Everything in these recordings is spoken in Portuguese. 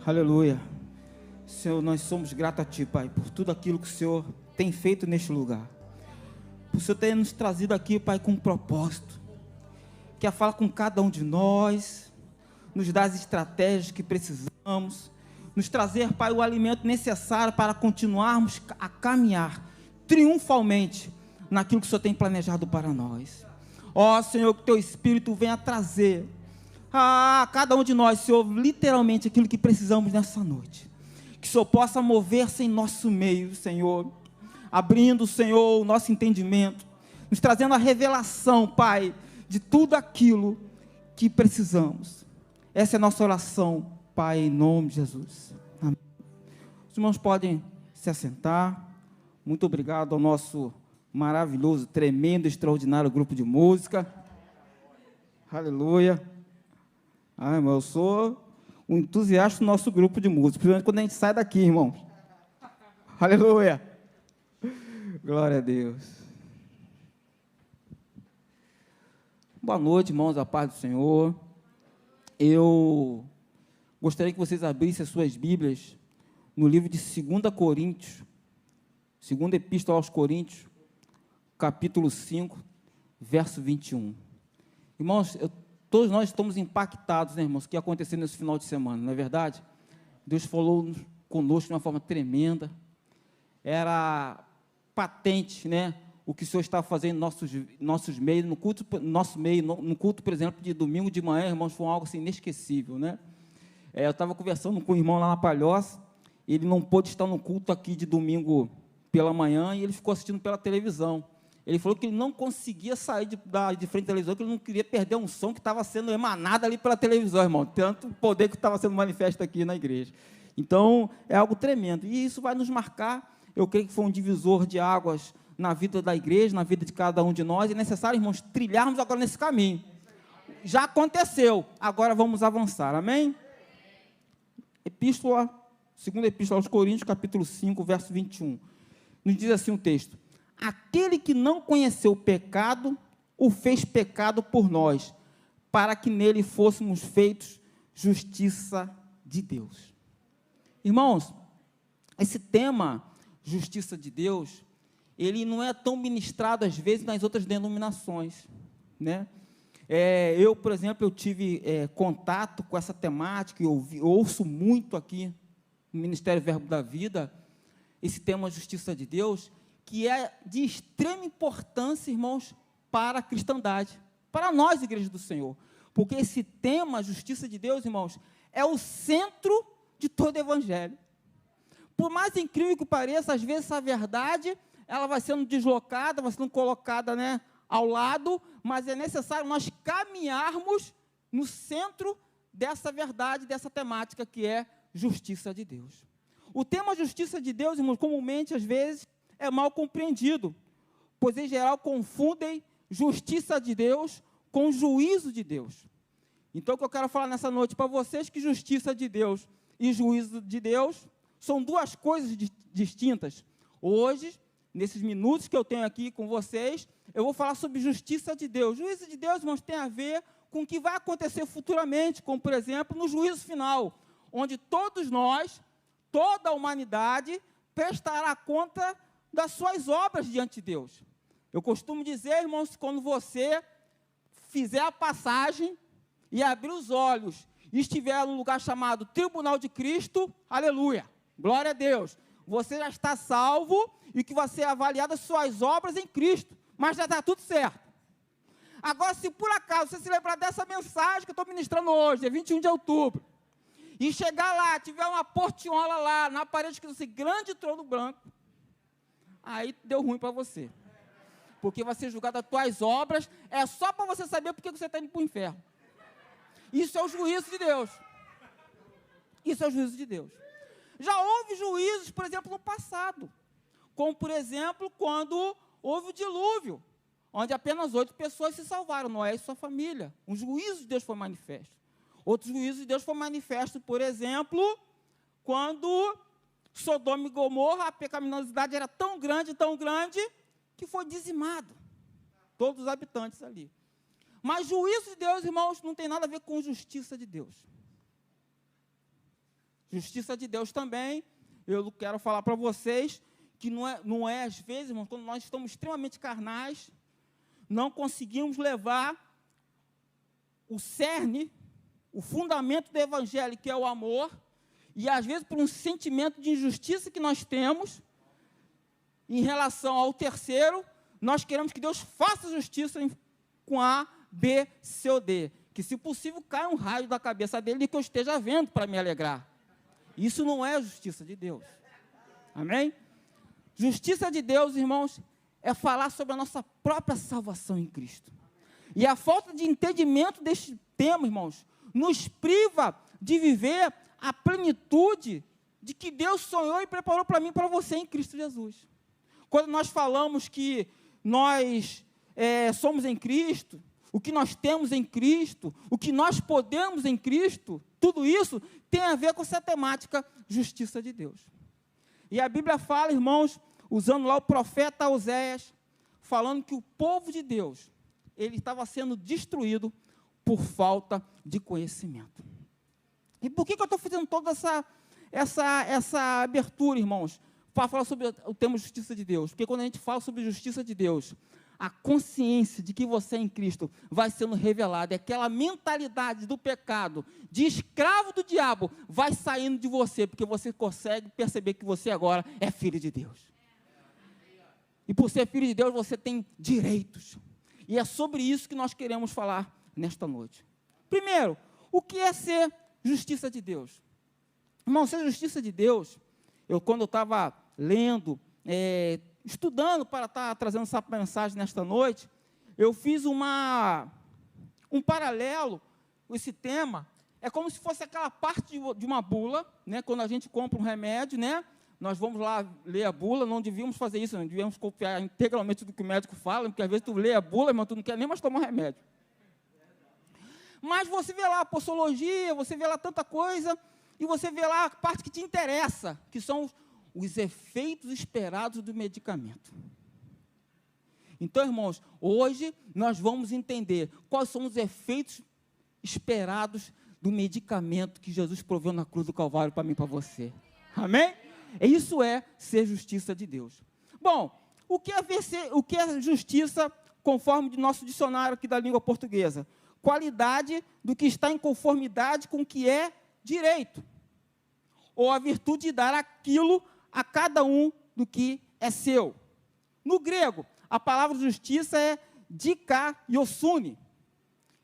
Aleluia. Senhor, nós somos gratos a Ti, Pai, por tudo aquilo que o Senhor tem feito neste lugar. Por o Senhor ter nos trazido aqui, Pai, com um propósito. Quer falar com cada um de nós, nos dar as estratégias que precisamos, nos trazer, Pai, o alimento necessário para continuarmos a caminhar triunfalmente naquilo que o Senhor tem planejado para nós. Ó Senhor, que Teu Espírito venha trazer a cada um de nós, Senhor, literalmente aquilo que precisamos nessa noite. Que o Senhor possa mover-se em nosso meio, Senhor, abrindo, Senhor, o nosso entendimento, nos trazendo a revelação, Pai, de tudo aquilo que precisamos. Essa é a nossa oração, Pai, em nome de Jesus. Amém. Os irmãos podem se assentar. Muito obrigado ao nosso maravilhoso, tremendo, extraordinário grupo de música. Aleluia. Irmão, eu sou um entusiasta do nosso grupo de música, principalmente quando a gente sai daqui, irmãos. Aleluia. Glória a Deus. Boa noite, irmãos, a paz do Senhor. Eu gostaria que vocês abrissem as suas Bíblias no livro de 2 Coríntios, segunda epístola aos Coríntios, capítulo 5, verso 21. Irmãos, todos nós estamos impactados, né, irmãos, o que aconteceu nesse final de semana, não é verdade? Deus falou conosco de uma forma tremenda. Era patente, né, o que o Senhor está fazendo em nossos meios, no culto, no culto, por exemplo, de domingo de manhã, irmãos, foi algo assim, inesquecível, né? Eu estava conversando com o irmão lá na Palhoça, ele não pôde estar no culto aqui de domingo pela manhã, e ele ficou assistindo pela televisão. Ele falou que ele não conseguia sair de frente da televisão, que ele não queria perder um som que estava sendo emanado ali pela televisão, irmão, tanto poder que estava sendo manifesto aqui na igreja. Então, é algo tremendo, e isso vai nos marcar. Eu creio que foi um divisor de águas na vida da igreja, na vida de cada um de nós. É necessário, irmãos, trilharmos agora nesse caminho. Já aconteceu, agora vamos avançar, amém? Segunda epístola aos Coríntios, capítulo 5, verso 21. Nos diz assim o texto: aquele que não conheceu o pecado, o fez pecado por nós, para que nele fôssemos feitos justiça de Deus. Irmãos, esse tema, justiça de Deus, ele não é tão ministrado às vezes nas outras denominações, né? Eu, por exemplo, eu tive contato com essa temática, eu ouço muito aqui no Ministério Verbo da Vida, esse tema justiça de Deus, que é de extrema importância, irmãos, para a cristandade, para nós, igreja do Senhor, porque esse tema, justiça de Deus, irmãos, é o centro de todo evangelho. Por mais incrível que pareça, às vezes essa verdade, ela vai sendo deslocada, vai sendo colocada, né, ao lado, mas é necessário nós caminharmos no centro dessa verdade, dessa temática que é justiça de Deus. O tema justiça de Deus, irmãos, comumente, às vezes, é mal compreendido, pois, em geral, confundem justiça de Deus com juízo de Deus. Então, o que eu quero falar nessa noite para vocês, que justiça de Deus e juízo de Deus são duas coisas distintas. Hoje, nesses minutos que eu tenho aqui com vocês, eu vou falar sobre justiça de Deus. Juízo de Deus, irmãos, tem a ver com o que vai acontecer futuramente, como, por exemplo, no juízo final, onde todos nós, toda a humanidade, prestará conta das suas obras diante de Deus. Eu costumo dizer, irmãos, quando você fizer a passagem e abrir os olhos e estiver no lugar chamado Tribunal de Cristo, aleluia, glória a Deus, você já está salvo e que vai ser avaliado as suas obras em Cristo, mas já está tudo certo. Agora, se por acaso você se lembrar dessa mensagem que eu estou ministrando hoje, é 21 de outubro, e chegar lá, tiver uma portinhola lá, na parede escrito assim, grande trono branco, aí deu ruim para você, porque vai ser julgado as tuas obras, é só para você saber porque você está indo para o inferno. Isso é o juízo de Deus. Isso é o juízo de Deus. Já houve juízos, por exemplo, no passado, como, por exemplo, quando houve o dilúvio, onde apenas 8 pessoas se salvaram, Noé e sua família. Um juízo de Deus foi manifesto. Outro juízo de Deus foi manifesto, por exemplo, quando Sodoma e Gomorra, a pecaminosidade era tão grande, que foi dizimado. Todos os habitantes ali. Mas juízo de Deus, irmãos, não tem nada a ver com justiça de Deus. Justiça de Deus também, eu quero falar para vocês que não é às vezes, irmãos, quando nós estamos extremamente carnais, não conseguimos levar o cerne, o fundamento do evangelho, que é o amor, e às vezes por um sentimento de injustiça que nós temos em relação ao terceiro, nós queremos que Deus faça justiça com A, B, C ou D. Que, se possível, caia um raio da cabeça dele e que eu esteja vendo para me alegrar. Isso não é a justiça de Deus. Amém? Justiça de Deus, irmãos, é falar sobre a nossa própria salvação em Cristo. E a falta de entendimento deste tema, irmãos, nos priva de viver a plenitude de que Deus sonhou e preparou para mim e para você em Cristo Jesus. Quando nós falamos que nós somos em Cristo, o que nós temos em Cristo, o que nós podemos em Cristo, tudo isso tem a ver com essa temática, justiça de Deus. E a Bíblia fala, irmãos, usando lá o profeta Oséias, falando que o povo de Deus, ele estava sendo destruído por falta de conhecimento. E por que eu estou fazendo toda essa abertura, irmãos, para falar sobre o tema justiça de Deus? Porque quando a gente fala sobre justiça de Deus, a consciência de que você é em Cristo vai sendo revelada, e aquela mentalidade do pecado, de escravo do diabo, vai saindo de você, porque você consegue perceber que você agora é filho de Deus. E por ser filho de Deus, você tem direitos. E é sobre isso que nós queremos falar nesta noite. Primeiro, o que é ser justiça de Deus? Irmão, ser justiça de Deus, quando eu estava lendo, estudando para estar trazendo essa mensagem nesta noite, eu fiz um paralelo com esse tema. É como se fosse aquela parte de uma bula, né? Quando a gente compra um remédio, né? Nós vamos lá ler a bula, não devíamos fazer isso, não devíamos confiar integralmente do que o médico fala, porque às vezes tu lê a bula, mas tu não quer nem mais tomar remédio. Mas você vê lá a posologia, você vê lá tanta coisa, e você vê lá a parte que te interessa, que são os efeitos esperados do medicamento. Então, irmãos, hoje nós vamos entender quais são os efeitos esperados do medicamento que Jesus proveu na cruz do Calvário para mim e para você. Amém? Isso é ser justiça de Deus. Bom, o que é justiça, conforme o nosso dicionário aqui da língua portuguesa? Qualidade do que está em conformidade com o que é direito, ou a virtude de dar aquilo a cada um do que é seu. No grego, a palavra justiça é dikaiosune,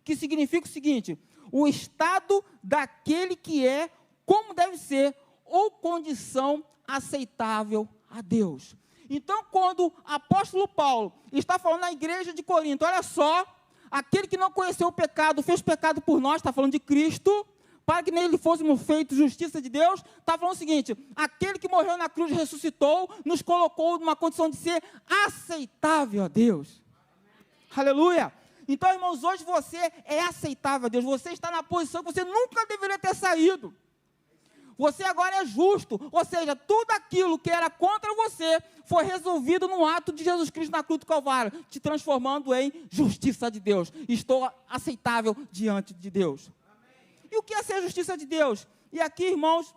que significa o seguinte: o estado daquele que é como deve ser, ou condição aceitável a Deus. Então, quando o apóstolo Paulo está falando na igreja de Corinto, olha só, aquele que não conheceu o pecado, fez pecado por nós, está falando de Cristo, para que nele fôssemos feitos justiça de Deus, está falando o seguinte: aquele que morreu na cruz, ressuscitou, nos colocou numa condição de ser aceitável a Deus. Aleluia! Então, irmãos, hoje você é aceitável a Deus, você está na posição que você nunca deveria ter saído. Você agora é justo, ou seja, tudo aquilo que era contra você foi resolvido no ato de Jesus Cristo na cruz do Calvário, te transformando em justiça de Deus. Estou aceitável diante de Deus. E o que é ser justiça de Deus? E aqui, irmãos,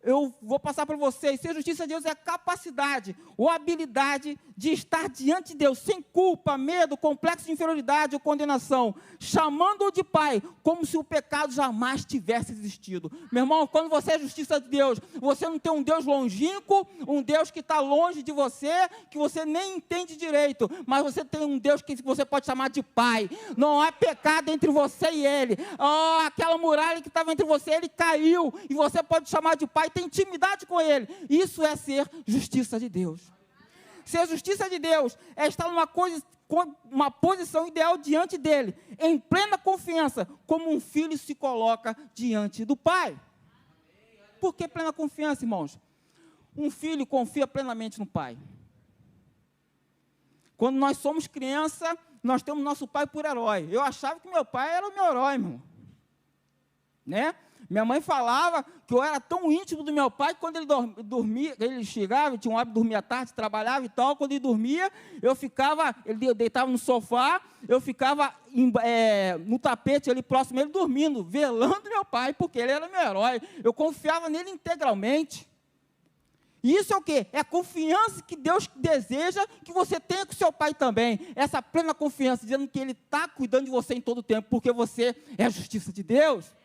eu vou passar para vocês. Ser justiça de Deus é a capacidade ou habilidade de estar diante de Deus sem culpa, medo, complexo de inferioridade ou condenação, chamando-o de Pai, como se o pecado jamais tivesse existido. Meu irmão, quando você é justiça de Deus, você não tem um Deus longínquo, um Deus que está longe de você, que você nem entende direito, mas você tem um Deus que você pode chamar de Pai. Não há pecado entre você e Ele. Aquela muralha que estava entre você, Ele caiu, e você pode chamar de Pai, tem intimidade com Ele. Isso é ser justiça de Deus. Ser justiça de Deus é estar numa posição ideal diante dEle, em plena confiança, como um filho se coloca diante do pai. Por que plena confiança, irmãos? Um filho confia plenamente no pai. Quando nós somos criança, nós temos nosso pai por herói. Eu achava que meu pai era o meu herói, irmão. Né? Minha mãe falava que eu era tão íntimo do meu pai que quando ele dormia, ele chegava, tinha um hábito de dormir à tarde, trabalhava e tal, quando ele dormia, ele deitava no sofá, eu ficava no tapete ali próximo, ele dormindo, velando meu pai, porque ele era meu herói, eu confiava nele integralmente. E isso é o quê? É a confiança que Deus deseja que você tenha com seu pai também, essa plena confiança, dizendo que Ele está cuidando de você em todo o tempo, porque você é a justiça de Deus.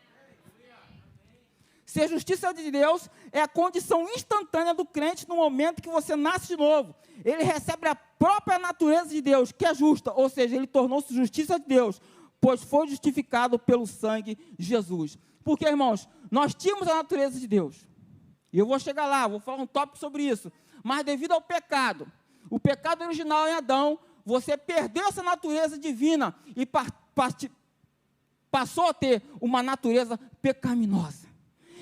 Ser justiça de Deus é a condição instantânea do crente no momento que você nasce de novo. Ele recebe a própria natureza de Deus, que é justa, ou seja, ele tornou-se justiça de Deus, pois foi justificado pelo sangue de Jesus. Porque, irmãos, nós tínhamos a natureza de Deus. E eu vou chegar lá, vou falar um tópico sobre isso. Mas devido ao pecado, o pecado original em Adão, você perdeu essa natureza divina e passou a ter uma natureza pecaminosa.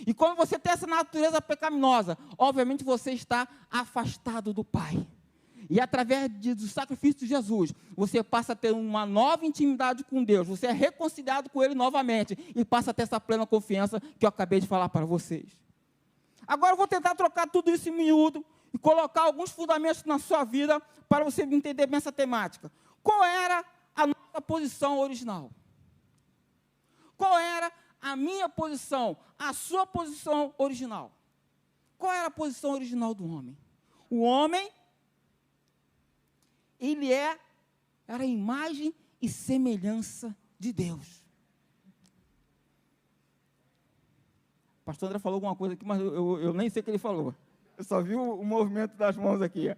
E quando você tem essa natureza pecaminosa, obviamente você está afastado do Pai. E através do sacrifício de Jesus, você passa a ter uma nova intimidade com Deus, você é reconciliado com Ele novamente, e passa a ter essa plena confiança que eu acabei de falar para vocês. Agora eu vou tentar trocar tudo isso em miúdo, e colocar alguns fundamentos na sua vida, para você entender bem essa temática. Qual era a nossa posição original? Qual era a minha posição, a sua posição original? Qual era a posição original do homem? O homem, ele era a imagem e semelhança de Deus. O pastor André falou alguma coisa aqui, mas eu nem sei o que ele falou. Eu só vi o movimento das mãos aqui.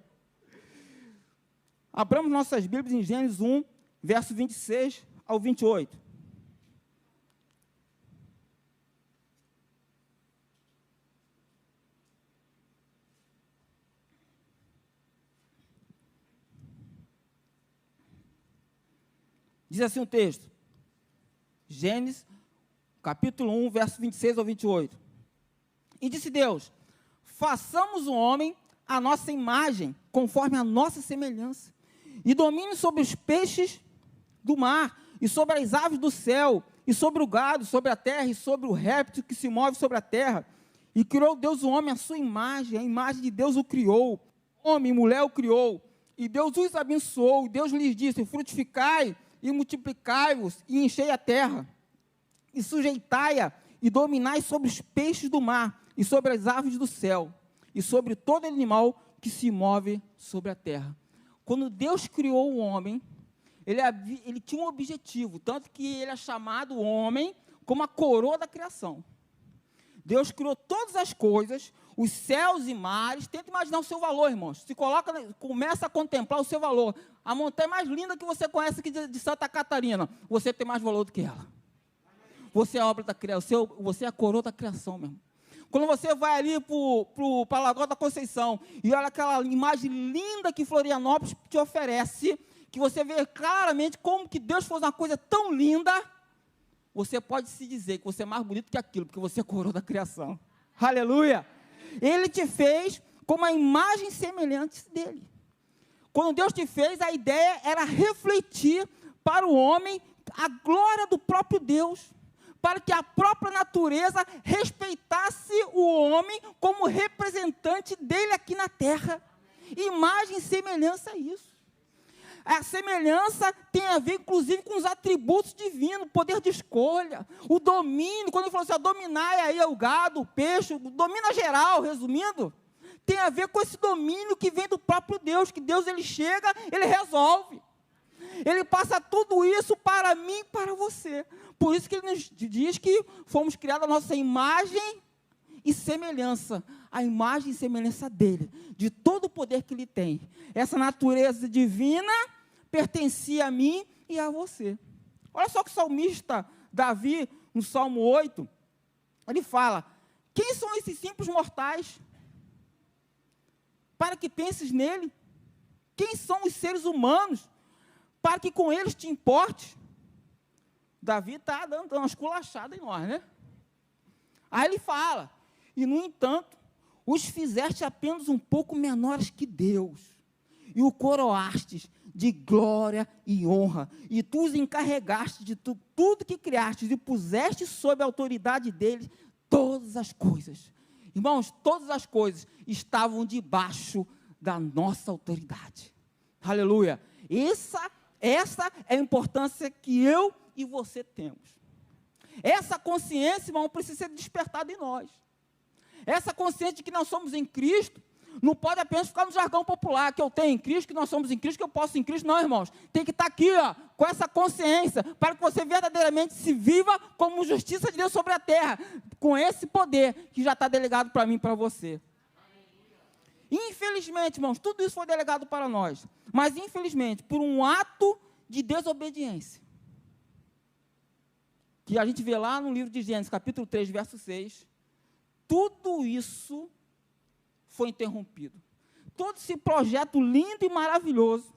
Abramos nossas Bíblias em Gênesis 1, verso 26 ao 28. Diz assim o texto, Gênesis, capítulo 1, verso 26 ao 28. E disse Deus, façamos o homem à nossa imagem, conforme a nossa semelhança, e domine sobre os peixes do mar, e sobre as aves do céu, e sobre o gado, sobre a terra, e sobre o réptil que se move sobre a terra. E criou Deus o homem à sua imagem, a imagem de Deus o criou, homem e mulher o criou, e Deus os abençoou, e Deus lhes disse, frutificai, e multiplicai-vos, e enchei a terra, e sujeitai-a, e dominai sobre os peixes do mar, e sobre as aves do céu, e sobre todo animal que se move sobre a terra. Quando Deus criou o homem, ele tinha um objetivo, tanto que ele é chamado homem como a coroa da criação. Deus criou todas as coisas, os céus e mares. Tenta imaginar o seu valor, irmãos. Começa a contemplar o seu valor. A montanha mais linda que você conhece aqui de Santa Catarina, você tem mais valor do que ela. Você é a obra da criação, você é a coroa da criação mesmo. Quando você vai ali para a Lagoa da Conceição e olha aquela imagem linda que Florianópolis te oferece, que você vê claramente como que Deus fez uma coisa tão linda, você pode se dizer que você é mais bonito que aquilo, porque você é a coroa da criação. Aleluia! Ele te fez como a imagem semelhante dele. Quando Deus te fez, a ideia era refletir para o homem a glória do próprio Deus, para que a própria natureza respeitasse o homem como representante dele aqui na terra. Imagem e semelhança a isso. A semelhança tem a ver, inclusive, com os atributos divinos, o poder de escolha, o domínio. Quando ele falou assim, dominar aí o gado, o peixe, domina geral, resumindo, tem a ver com esse domínio que vem do próprio Deus, que Deus, ele chega, ele resolve. Ele passa tudo isso para mim e para você. Por isso que ele nos diz que fomos criados a nossa imagem e semelhança, a imagem e semelhança dele, de todo o poder que ele tem. Essa natureza divina pertencia a mim e a você. Olha só que o salmista Davi, no Salmo 8, ele fala, quem são esses simples mortais? Para que penses nele. Quem são os seres humanos? Para que com eles te importe. Davi está dando uma esculachada em nós, né? Aí ele fala, e no entanto, os fizeste apenas um pouco menores que Deus, e o coroastes de glória e honra, e tu os encarregaste de tudo que criaste, e puseste sob a autoridade deles todas as coisas, irmãos, todas as coisas estavam debaixo da nossa autoridade. Aleluia. Essa é a importância que eu e você temos. Essa consciência, irmão, precisa ser despertada em nós. Essa consciência de que nós somos em Cristo, não pode apenas ficar no jargão popular, que eu tenho em Cristo, que nós somos em Cristo, que eu posso em Cristo. Não, irmãos, tem que estar aqui, ó, com essa consciência, para que você verdadeiramente se viva como justiça de Deus sobre a terra, com esse poder que já está delegado para mim e para você. Infelizmente, irmãos, tudo isso foi delegado para nós, mas infelizmente, por um ato de desobediência, que a gente vê lá no livro de Gênesis, capítulo 3, verso 6, tudo isso foi interrompido. Todo esse projeto lindo e maravilhoso,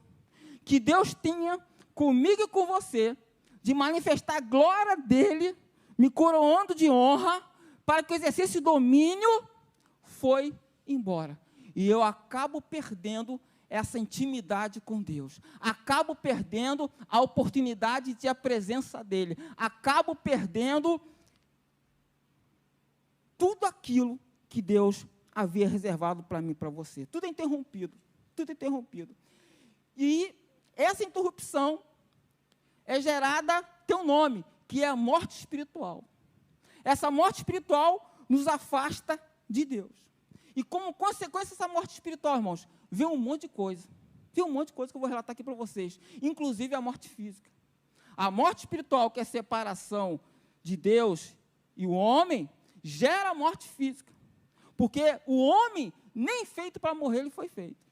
que Deus tinha comigo e com você, de manifestar a glória dEle, me coroando de honra, para que eu exercesse domínio, foi embora. E eu acabo perdendo essa intimidade com Deus. Acabo perdendo a oportunidade de ter a presença dEle. Acabo perdendo tudo aquilo que Deus havia reservado para mim e para você. Tudo é interrompido. Tudo é interrompido. E essa interrupção é gerada, tem um nome, que é a morte espiritual. Essa morte espiritual nos afasta de Deus. E como consequência dessa morte espiritual, irmãos, vem um monte de coisa. Vem um monte de coisa que eu vou relatar aqui para vocês. Inclusive a morte física. A morte espiritual, que é a separação de Deus e o homem, gera a morte física. Porque o homem, nem feito para morrer, ele foi feito.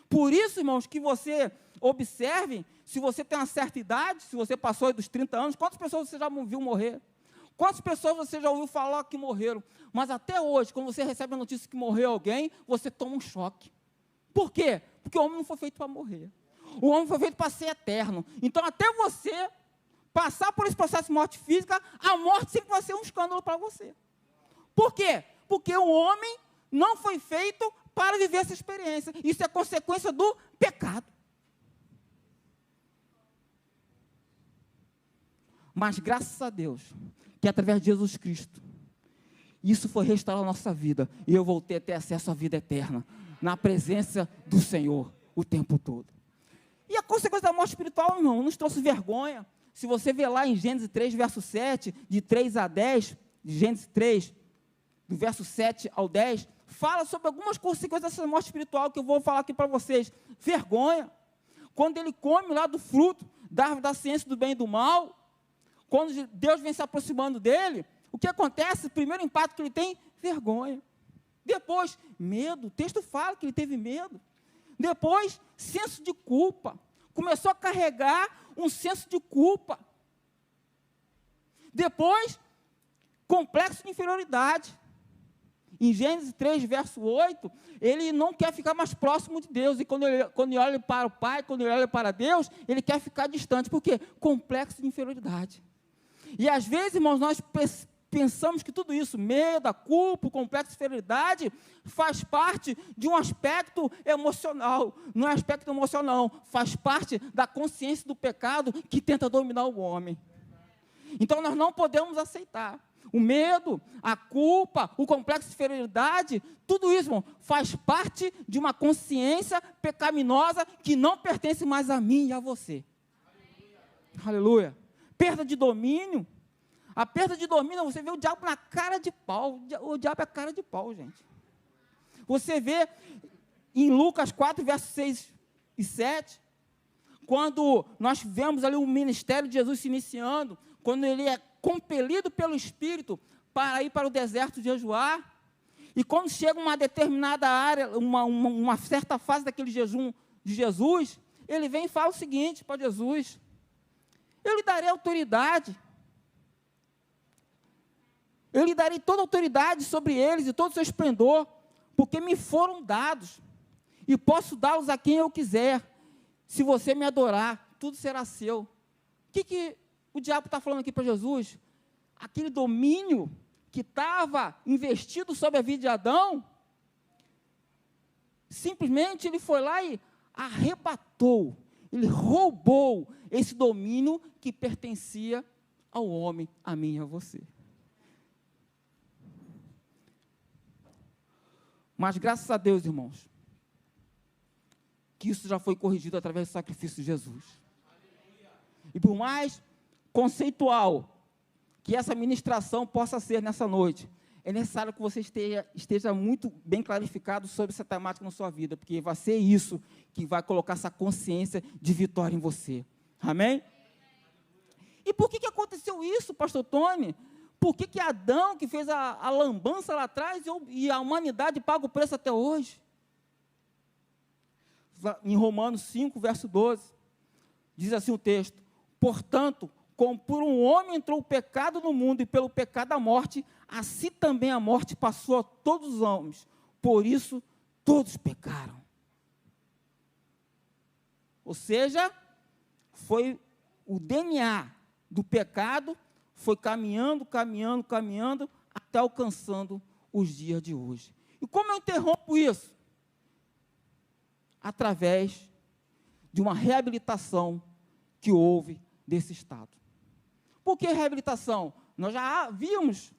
Por isso, irmãos, que você observe, se você tem uma certa idade, se você passou dos 30 anos, quantas pessoas você já viu morrer? Quantas pessoas você já ouviu falar que morreram? Mas até hoje, quando você recebe a notícia que morreu alguém, você toma um choque. Por quê? Porque o homem não foi feito para morrer. O homem foi feito para ser eterno. Então, até você passar por esse processo de morte física, a morte sempre vai ser um escândalo para você. Por quê? Porque o homem não foi feito para viver essa experiência. Isso é consequência do pecado. Mas graças a Deus, que através de Jesus Cristo, isso foi restaurar a nossa vida, e eu voltei a ter acesso à vida eterna, na presença do Senhor, o tempo todo. E a consequência da morte espiritual, irmão, nos trouxe vergonha. Se você ver lá em Gênesis 3, verso 7, de 3 a 10, de Gênesis 3, do verso 7 ao 10, fala sobre algumas consequências dessa morte espiritual, que eu vou falar aqui para vocês. Vergonha. Quando ele come lá do fruto, da árvore da ciência do bem e do mal, quando Deus vem se aproximando dele, o que acontece? O primeiro impacto que ele tem, vergonha. Depois, medo. O texto fala que ele teve medo. Depois, senso de culpa. Começou a carregar um senso de culpa. Depois, complexo de inferioridade. Em Gênesis 3, verso 8, ele não quer ficar mais próximo de Deus. E quando ele olha para o Pai, quando ele olha para Deus, ele quer ficar distante. Por quê? Complexo de inferioridade. E às vezes, irmãos, nós pensamos que tudo isso, medo, a culpa, o complexo de inferioridade, faz parte de um aspecto emocional. Não é aspecto emocional, não. Faz parte da consciência do pecado que tenta dominar o homem. Então, nós não podemos aceitar. O medo, a culpa, o complexo de inferioridade, tudo isso, irmão, faz parte de uma consciência pecaminosa que não pertence mais a mim e a você. Aleluia. Aleluia. Perda de domínio. A perda de domínio, você vê o diabo na cara de pau. O diabo é cara de pau, gente. Você vê em Lucas 4, versos 6 e 7, quando nós vemos ali o ministério de Jesus se iniciando, quando ele é compelido pelo Espírito para ir para o deserto jejuar, e quando chega uma determinada área, uma certa fase daquele jejum de Jesus, ele vem e fala o seguinte para Jesus: eu lhe darei autoridade, eu lhe darei toda a autoridade sobre eles e todo o seu esplendor, porque me foram dados, e posso dá-los a quem eu quiser. Se você me adorar, tudo será seu. O que o diabo está falando aqui para Jesus? Aquele domínio que estava investido sobre a vida de Adão, simplesmente ele foi lá e arrebatou, ele roubou esse domínio que pertencia ao homem, a mim e a você. Mas graças a Deus, irmãos, que isso já foi corrigido através do sacrifício de Jesus. E por mais conceitual que essa ministração possa ser nessa noite, é necessário que você esteja muito bem clarificado sobre essa temática na sua vida, porque vai ser isso que vai colocar essa consciência de vitória em você. Amém? E por que aconteceu isso, pastor Tony? Por que Adão, que fez a lambança lá atrás, e a humanidade paga o preço até hoje? Em Romanos 5, verso 12, diz assim o texto: portanto, como por um homem entrou o pecado no mundo, e pelo pecado a morte, assim também a morte passou a todos os homens, por isso todos pecaram. Ou seja, foi o DNA do pecado, foi caminhando, até alcançando os dias de hoje. E como eu interrompo isso? Através de uma reabilitação que houve desse estado. Por que reabilitação? Nós já havíamos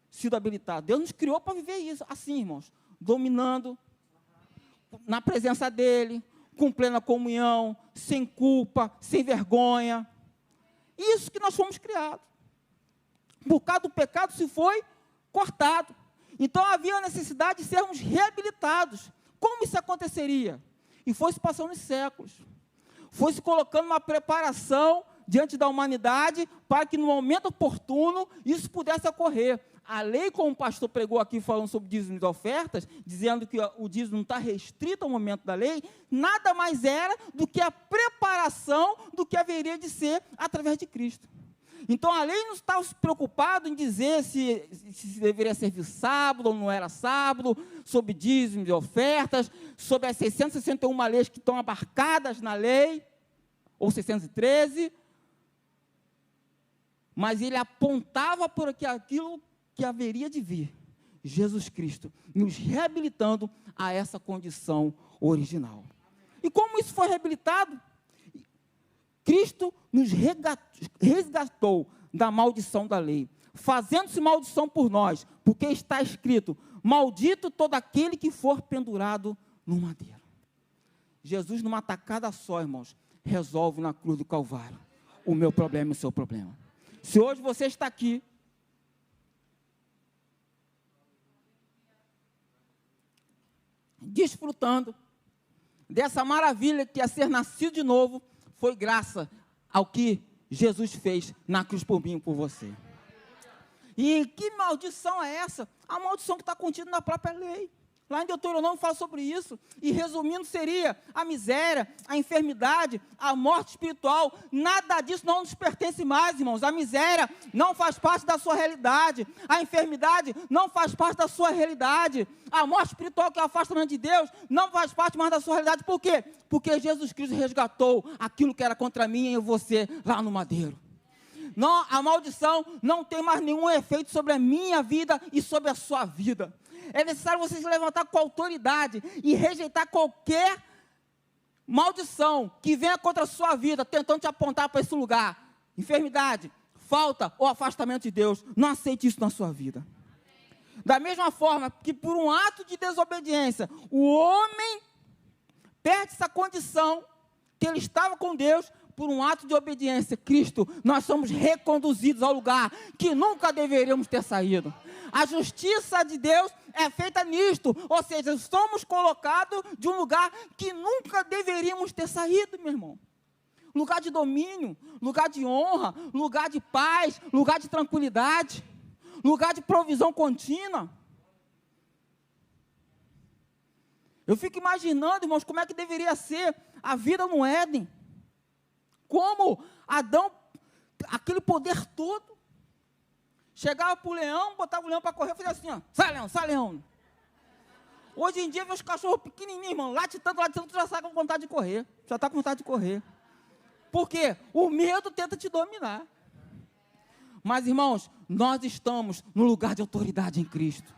sido habilitados. Deus nos criou para viver isso, assim, irmãos, dominando, na presença dEle, com plena comunhão, sem culpa, sem vergonha. Isso que nós fomos criados. Por causa do pecado se foi cortado. Então havia a necessidade de sermos reabilitados. Como isso aconteceria? E foi se passando os séculos. Foi se colocando uma preparação diante da humanidade para que no momento oportuno isso pudesse ocorrer. A lei, como o pastor pregou aqui falando sobre dízimos e ofertas, dizendo que o dízimo não está restrito ao momento da lei, nada mais era do que a preparação do que haveria de ser através de Cristo. Então a lei não estava preocupada em dizer se deveria servir sábado ou não era sábado, sobre dízimos e ofertas, sobre as 661 leis que estão abarcadas na lei, ou 613, mas ele apontava por aquilo que haveria de vir, Jesus Cristo, nos reabilitando a essa condição original. E como isso foi reabilitado? Cristo nos resgatou da maldição da lei, fazendo-se maldição por nós, porque está escrito: maldito todo aquele que for pendurado no madeiro. Jesus, numa tacada só, irmãos, resolve na cruz do Calvário o meu problema e o seu problema. Se hoje você está aqui, desfrutando dessa maravilha que é ser nascido de novo, foi graça ao que Jesus fez na cruz por mim e por você. E que maldição é essa? A maldição que está contida na própria lei. Lá em Deuteronômio fala sobre isso. E resumindo, seria a miséria, a enfermidade, a morte espiritual. Nada disso não nos pertence mais, irmãos. A miséria não faz parte da sua realidade. A enfermidade não faz parte da sua realidade. A morte espiritual, que é o afastamento de Deus, não faz parte mais da sua realidade. Por quê? Porque Jesus Cristo resgatou aquilo que era contra mim e você lá no madeiro. Não, a maldição não tem mais nenhum efeito sobre a minha vida e sobre a sua vida. É necessário você se levantar com autoridade e rejeitar qualquer maldição que venha contra a sua vida, tentando te apontar para esse lugar. Enfermidade, falta ou afastamento de Deus. Não aceite isso na sua vida. Da mesma forma que por um ato de desobediência, o homem perde essa condição que ele estava com Deus. Por um ato de obediência, Cristo, nós somos reconduzidos ao lugar que nunca deveríamos ter saído. A justiça de Deus é feita nisto, ou seja, somos colocados de um lugar que nunca deveríamos ter saído, meu irmão. Lugar de domínio, lugar de honra, lugar de paz, lugar de tranquilidade, lugar de provisão contínua. Eu fico imaginando, irmãos, como é que deveria ser a vida no Éden. Como Adão, aquele poder todo, chegava para o leão, botava o leão para correr, fazia assim, ó, sai leão. Hoje em dia, vê os cachorros pequenininhos, irmão, late tanto, tu já sai com vontade de correr, já está com vontade de correr. Por quê? O medo tenta te dominar. Mas, irmãos, nós estamos no lugar de autoridade em Cristo.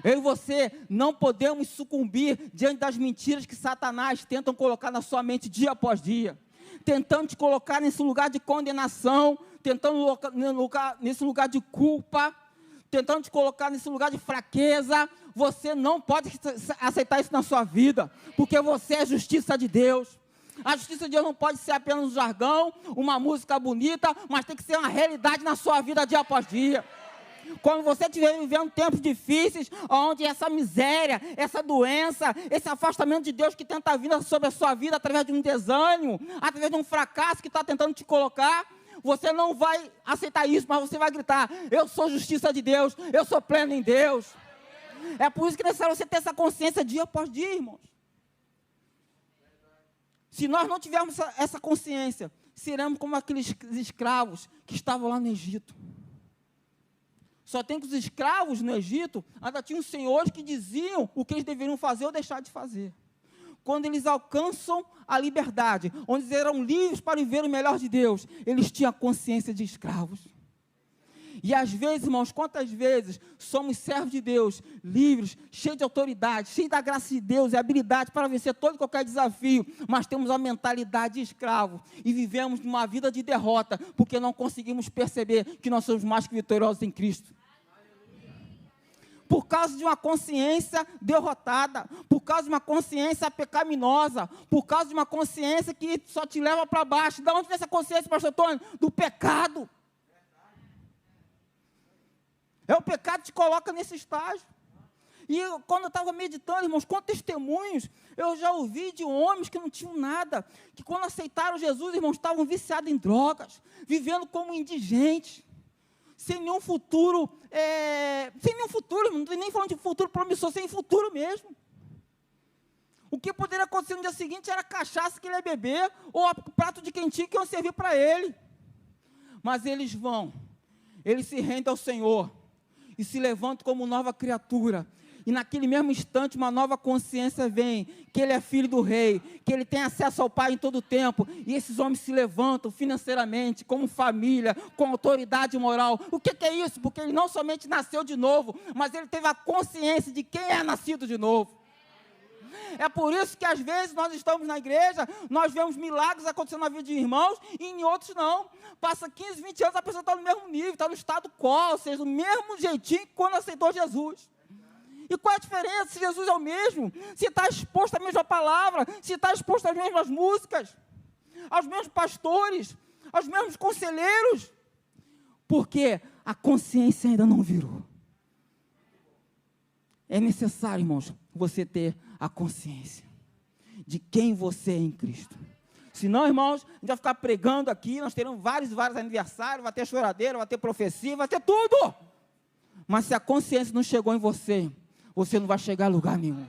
Eu e você não podemos sucumbir diante das mentiras que Satanás tentam colocar na sua mente dia após dia. Tentando te colocar nesse lugar de condenação, nesse lugar de culpa, tentando te colocar nesse lugar de fraqueza. você não pode aceitar isso na sua vida, porque você é justiça de Deus. A justiça de Deus não pode ser apenas um jargão, uma música bonita, mas tem que ser uma realidade na sua vida dia após dia. Quando você estiver vivendo tempos difíceis, onde essa miséria, essa doença, esse afastamento de Deus que tenta vir sobre a sua vida através de um desânimo, através de um fracasso que está tentando te colocar, você não vai aceitar isso, mas você vai gritar: eu sou justiça de Deus, eu sou pleno em Deus. É por isso que é necessário você ter essa consciência dia após dia, irmãos. Se nós não tivermos essa consciência, seremos como aqueles escravos que estavam lá no Egito. Só tem que os escravos no Egito ainda tinham senhores que diziam o que eles deveriam fazer ou deixar de fazer. Quando eles alcançam a liberdade, onde eles eram livres para viver o melhor de Deus, eles tinham a consciência de escravos. E às vezes, irmãos, quantas vezes somos servos de Deus, livres, cheios de autoridade, cheios da graça de Deus e habilidade para vencer todo e qualquer desafio, mas temos a mentalidade de escravo e vivemos uma vida de derrota, porque não conseguimos perceber que nós somos mais que vitoriosos em Cristo. Por causa de uma consciência derrotada, por causa de uma consciência pecaminosa, por causa de uma consciência que só te leva para baixo. De onde vem essa consciência, pastor Antônio? Do pecado. O pecado te coloca nesse estágio. E quando eu estava meditando, irmãos, quantos testemunhos eu já ouvi de homens que não tinham nada, que quando aceitaram Jesus, irmãos, estavam viciados em drogas, vivendo como indigentes, sem nenhum futuro, não estou nem falando de futuro promissor, sem futuro mesmo. O que poderia acontecer no dia seguinte era a cachaça que ele ia beber, ou o prato de quentinho que iam servir para ele. Mas eles se rendem ao Senhor, e se levantam como nova criatura, e naquele mesmo instante uma nova consciência vem, que ele é filho do rei, que ele tem acesso ao Pai em todo o tempo, e esses homens se levantam financeiramente, como família, com autoridade moral. O que é isso? Porque ele não somente nasceu de novo, mas ele teve a consciência de quem é nascido de novo. É por isso que às vezes nós estamos na igreja, nós vemos milagres acontecendo na vida de irmãos, e em outros não. Passa 15, 20 anos, a pessoa está no mesmo nível, está no estado qual, ou seja, do mesmo jeitinho que quando aceitou Jesus. E qual é a diferença? Se Jesus é o mesmo, se está exposto à mesma palavra, se está exposto às mesmas músicas, aos mesmos pastores, aos mesmos conselheiros, porque a consciência ainda não virou. É necessário, irmãos, você ter a consciência de quem você é em Cristo. Senão, irmãos, a gente vai ficar pregando aqui, nós teremos vários aniversários, vai ter choradeira, vai ter profecia, vai ter tudo. Mas se a consciência não chegou em você, você não vai chegar a lugar nenhum.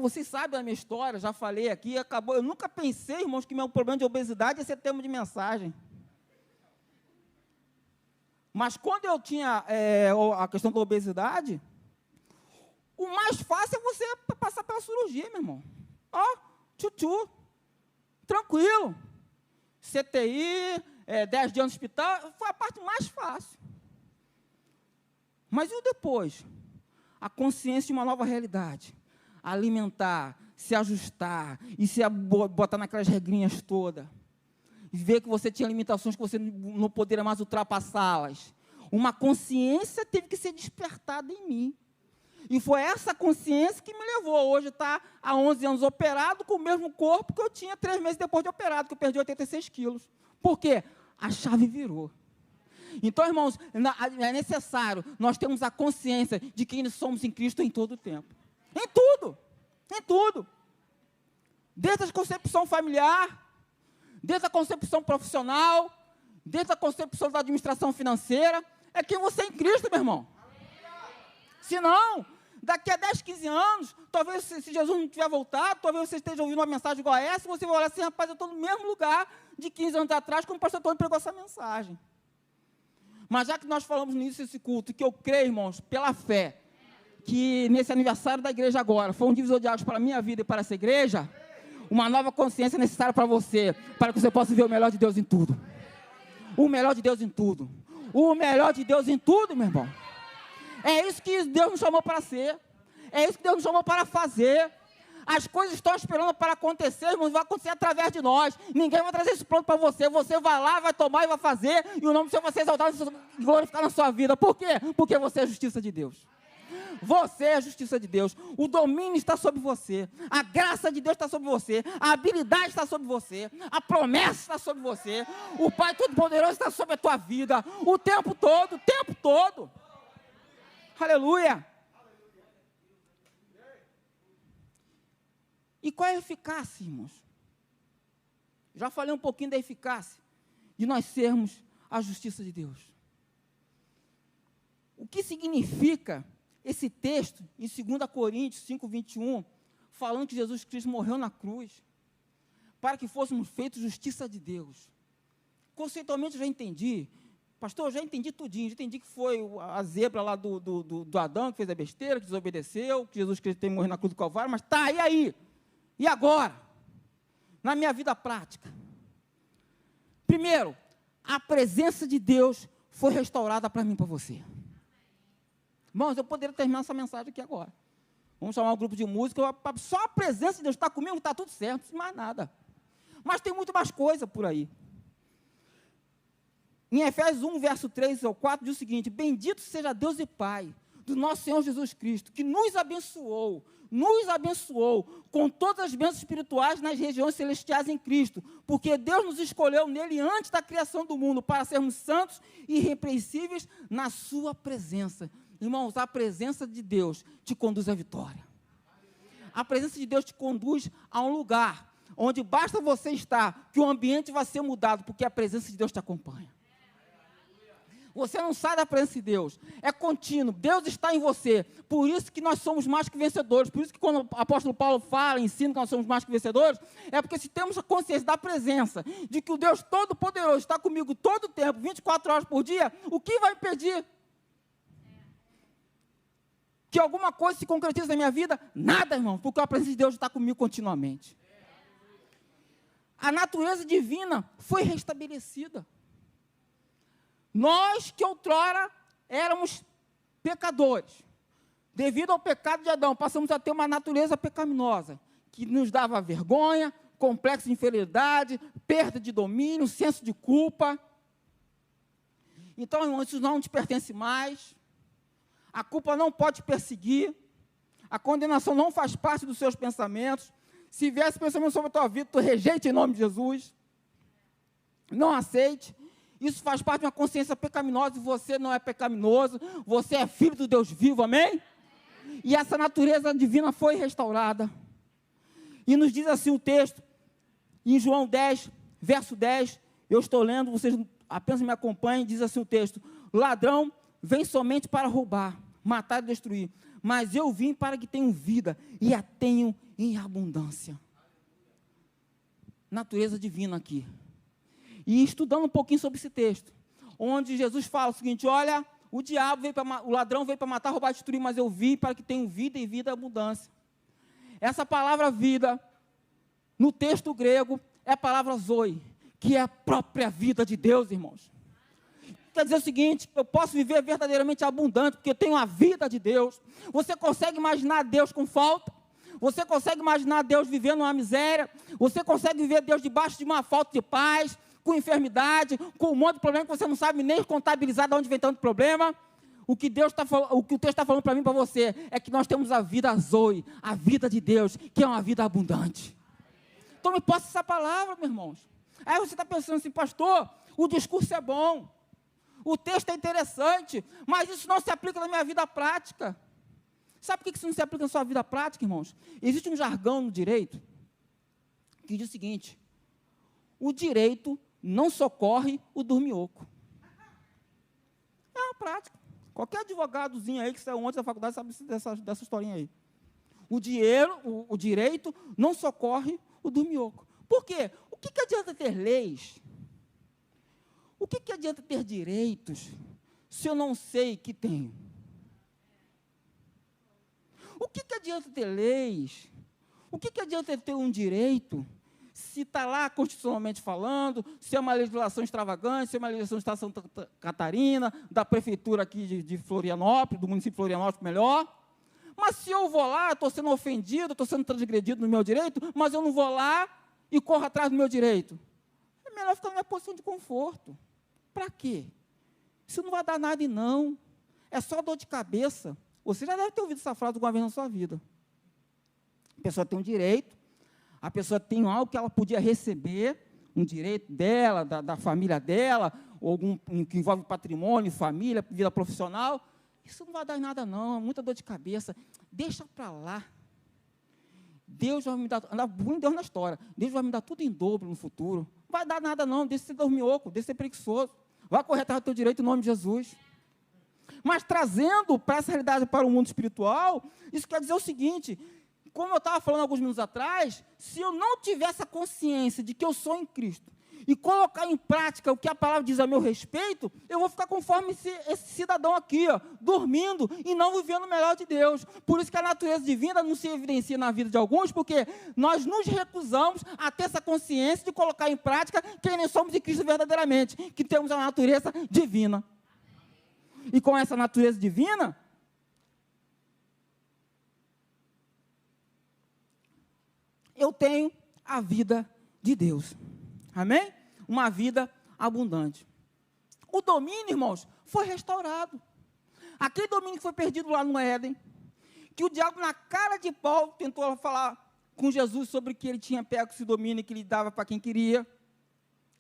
Vocês sabem da minha história, já falei aqui, acabou. Eu nunca pensei, irmãos, que meu problema de obesidade ia ser tema de mensagem. Mas quando eu tinha a questão da obesidade, o mais fácil é você passar pela cirurgia, meu irmão. Tranquilo. CTI, 10 dias no hospital, foi a parte mais fácil. Mas e o depois? A consciência de uma nova realidade. Alimentar, se ajustar, e se botar naquelas regrinhas todas. E ver que você tinha limitações que você não poderia mais ultrapassá-las. Uma consciência teve que ser despertada em mim. E foi essa consciência que me levou hoje a estar há 11 anos operado com o mesmo corpo que eu tinha 3 meses depois de operado, que eu perdi 86 quilos. Por quê? A chave virou. Então, irmãos, é necessário nós termos a consciência de quem somos em Cristo em todo o tempo. Em tudo. Em tudo. Desde a concepção familiar, desde a concepção profissional, desde a concepção da administração financeira, é quem você é em Cristo, meu irmão. Se não, daqui a 10, 15 anos, talvez se Jesus não tiver voltado, talvez você esteja ouvindo uma mensagem igual a essa, você vai olhar assim: rapaz, eu estou no mesmo lugar de 15 anos atrás, quando o pastor Antônio pregou essa mensagem. Mas já que nós falamos nisso, esse culto, que eu creio, irmãos, pela fé, que nesse aniversário da igreja agora, foi um divisor de águas para a minha vida e para essa igreja, uma nova consciência é necessária para você, para que você possa ver o melhor de Deus em tudo. O melhor de Deus em tudo. O melhor de Deus em tudo, meu irmão. É isso que Deus nos chamou para ser. É isso que Deus nos chamou para fazer. As coisas estão esperando para acontecer, irmãos, vai acontecer através de nós. Ninguém vai trazer isso pronto para você. Você vai lá, vai tomar e vai fazer, e o nome do Senhor vai ser exaltado e glorificado na sua vida. Por quê? Porque você é a justiça de Deus. Você é a justiça de Deus. O domínio está sobre você. A graça de Deus está sobre você. A habilidade está sobre você. A promessa está sobre você. O Pai Todo-Poderoso está sobre a tua vida. O tempo todo, o tempo todo. Aleluia. E qual é a eficácia, irmãos? Já falei um pouquinho da eficácia de nós sermos a justiça de Deus. O que significa esse texto, em 2 Coríntios 5, 21, falando que Jesus Cristo morreu na cruz, para que fôssemos feitos justiça de Deus? Conceitualmente eu já entendi, pastor, eu já entendi tudinho, já entendi que foi a zebra lá do Adão, que fez a besteira, que desobedeceu, que Jesus Cristo tem que morrer na cruz do Calvário, mas tá, e aí? E agora? Na minha vida prática. Primeiro, a presença de Deus foi restaurada para mim e para você. Irmãos, eu poderia terminar essa mensagem aqui agora. Vamos chamar um grupo de música, só a presença de Deus está comigo, está tudo certo, não precisa mais nada. Mas tem muito mais coisa por aí. Em Efésios 1, verso 3 ao 4, diz o seguinte: bendito seja Deus e Pai do nosso Senhor Jesus Cristo, que nos abençoou com todas as bênçãos espirituais nas regiões celestiais em Cristo, porque Deus nos escolheu nele antes da criação do mundo, para sermos santos e irrepreensíveis na sua presença. Irmãos, a presença de Deus te conduz à vitória. A presença de Deus te conduz a um lugar onde basta você estar, que o ambiente vai ser mudado, porque a presença de Deus te acompanha. Você não sai da presença de Deus, é contínuo, Deus está em você, por isso que nós somos mais que vencedores, por isso que quando o apóstolo Paulo fala, ensina que nós somos mais que vencedores, é porque se temos a consciência da presença, de que o Deus Todo-Poderoso está comigo todo o tempo, 24 horas por dia, o que vai impedir que alguma coisa se concretize na minha vida? Nada, irmão, porque a presença de Deus está comigo continuamente. A natureza divina foi restabelecida. Nós que outrora éramos pecadores, devido ao pecado de Adão, passamos a ter uma natureza pecaminosa, que nos dava vergonha, complexo de inferioridade, perda de domínio, senso de culpa. Então, irmão, isso não te pertence mais, a culpa não pode te perseguir, a condenação não faz parte dos seus pensamentos. Se vier esse pensamento sobre a tua vida, tu rejeita em nome de Jesus, não aceite. Isso faz parte de uma consciência pecaminosa, e você não é pecaminoso, você é filho do Deus vivo, amém? E essa natureza divina foi restaurada. E nos diz assim o texto, em João 10, verso 10, eu estou lendo, vocês apenas me acompanhem, diz assim o texto: o ladrão vem somente para roubar, matar e destruir, mas eu vim para que tenham vida, e a tenham em abundância. Natureza divina aqui. E estudando um pouquinho sobre esse texto, onde Jesus fala o seguinte: olha, o ladrão veio para matar, roubar e destruir, mas eu vim para que tenham vida e vida em abundância. Essa palavra vida, no texto grego, é a palavra zoe, que é a própria vida de Deus, irmãos. Quer dizer o seguinte: eu posso viver verdadeiramente abundante, porque eu tenho a vida de Deus. Você consegue imaginar Deus com falta? Você consegue imaginar Deus vivendo uma miséria? Você consegue ver Deus debaixo de uma falta de paz, com enfermidade, com um monte de problema que você não sabe nem contabilizar de onde vem tanto problema? O que o texto está falando para mim e para você é que nós temos a vida zoe, a vida de Deus, que é uma vida abundante. Tome posse dessa palavra, meus irmãos. Aí você está pensando assim: pastor, o discurso é bom, o texto é interessante, mas isso não se aplica na minha vida prática. Sabe por que isso não se aplica na sua vida prática, irmãos? Existe um jargão no direito que diz o seguinte: o direito não socorre o dorminhoco. É uma prática. Qualquer advogadozinho aí que saiu ontem da faculdade sabe dessa historinha aí. O direito não socorre o dorminhoco. Por quê? O que adianta ter leis? O que adianta ter direitos se eu não sei que tenho? O que adianta ter leis? O que adianta ter um direito se está lá constitucionalmente falando, se é uma legislação extravagante, se é uma legislação de Santa Catarina, da prefeitura aqui de Florianópolis, do município de Florianópolis, melhor, Mas se eu vou lá, estou sendo ofendido, estou sendo transgredido no meu direito, mas eu não vou lá e corro atrás do meu direito. É melhor ficar na minha posição de conforto. Para quê? Isso não vai dar nada e não. É só dor de cabeça. Você já deve ter ouvido essa frase alguma vez na sua vida. A pessoa tem um direito, a pessoa tem algo que ela podia receber, um direito dela, da família dela, ou algum que envolve patrimônio, família, vida profissional. Isso não vai dar nada não, é muita dor de cabeça. Deixa para lá. Deus vai me dar, anda muito Deus na história, Deus vai me dar tudo em dobro no futuro. Não vai dar nada não, deixa de ser dorminhoco, deixa de ser preguiçoso. Vai correr atrás do teu direito em nome de Jesus. Mas trazendo para essa realidade, para o mundo espiritual, isso quer dizer o seguinte, como eu estava falando alguns minutos atrás, se eu não tivesse a consciência de que eu sou em Cristo, e colocar em prática o que a palavra diz a meu respeito, eu vou ficar conforme esse cidadão aqui, ó, dormindo e não vivendo o melhor de Deus. Por isso que a natureza divina não se evidencia na vida de alguns, porque nós nos recusamos a ter essa consciência de colocar em prática quem nós somos de Cristo verdadeiramente, que temos a natureza divina. E com essa natureza divina, eu tenho a vida de Deus. Amém? Uma vida abundante. O domínio, irmãos, foi restaurado. Aquele domínio que foi perdido lá no Éden, que o diabo, na cara de pau, tentou falar com Jesus sobre que ele tinha pego esse domínio que ele dava para quem queria.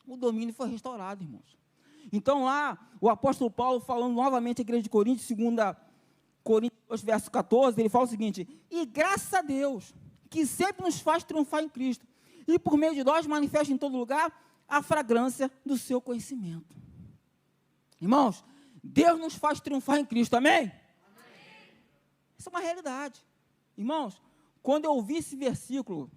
O domínio foi restaurado, irmãos. Então lá, o apóstolo Paulo, falando novamente à igreja de Coríntios, 2 Coríntios 2, verso 14, ele fala o seguinte: e graças a Deus, que sempre nos faz triunfar em Cristo, e por meio de nós manifesta em todo lugar a fragrância do seu conhecimento. Irmãos, Deus nos faz triunfar em Cristo, amém? Amém. Isso é uma realidade. Irmãos, quando eu ouvi esse versículo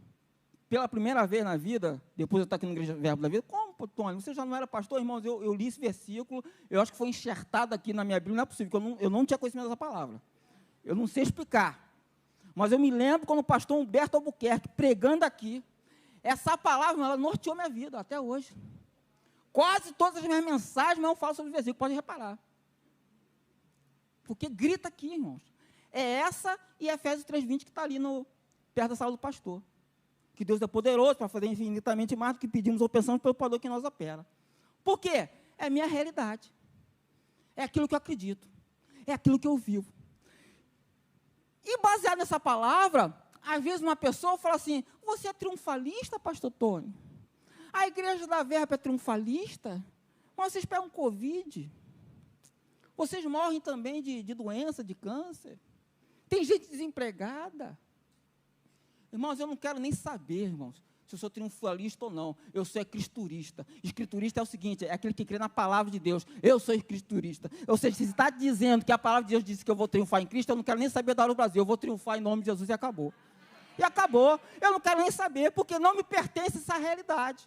pela primeira vez na vida, depois eu estar aqui no Igreja Verbo da Vida, como, Tony, você já não era pastor, irmãos? Eu li esse versículo, eu acho que foi enxertado aqui na minha Bíblia, não é possível, porque eu não tinha conhecimento dessa palavra. Eu não sei explicar. Mas eu me lembro quando o pastor Humberto Albuquerque, pregando aqui, essa palavra, ela norteou minha vida até hoje. Quase todas as minhas mensagens, eu falo sobre o versículo, pode reparar. Porque grita aqui, irmãos. É essa e Efésios 3:20 que está ali perto da sala do pastor. Que Deus é poderoso para fazer infinitamente mais do que pedimos ou pensamos pelo poder que nos opera. Por quê? É a minha realidade. É aquilo que eu acredito. É aquilo que eu vivo. E baseado nessa palavra, às vezes uma pessoa fala assim: você é triunfalista, pastor Tony? A igreja da Verbo é triunfalista? Mas vocês pegam Covid. Vocês morrem também de doença, de câncer. Tem gente desempregada. Irmãos, eu não quero nem saber, irmãos, se eu sou triunfalista ou não. Eu sou escriturista. Escriturista é o seguinte, é aquele que crê na palavra de Deus. Eu sou escriturista. Ou seja, se você está dizendo que a palavra de Deus disse que eu vou triunfar em Cristo, eu não quero nem saber da hora do Brasil. Eu vou triunfar em nome de Jesus e acabou. E acabou. Eu não quero nem saber, porque não me pertence essa realidade.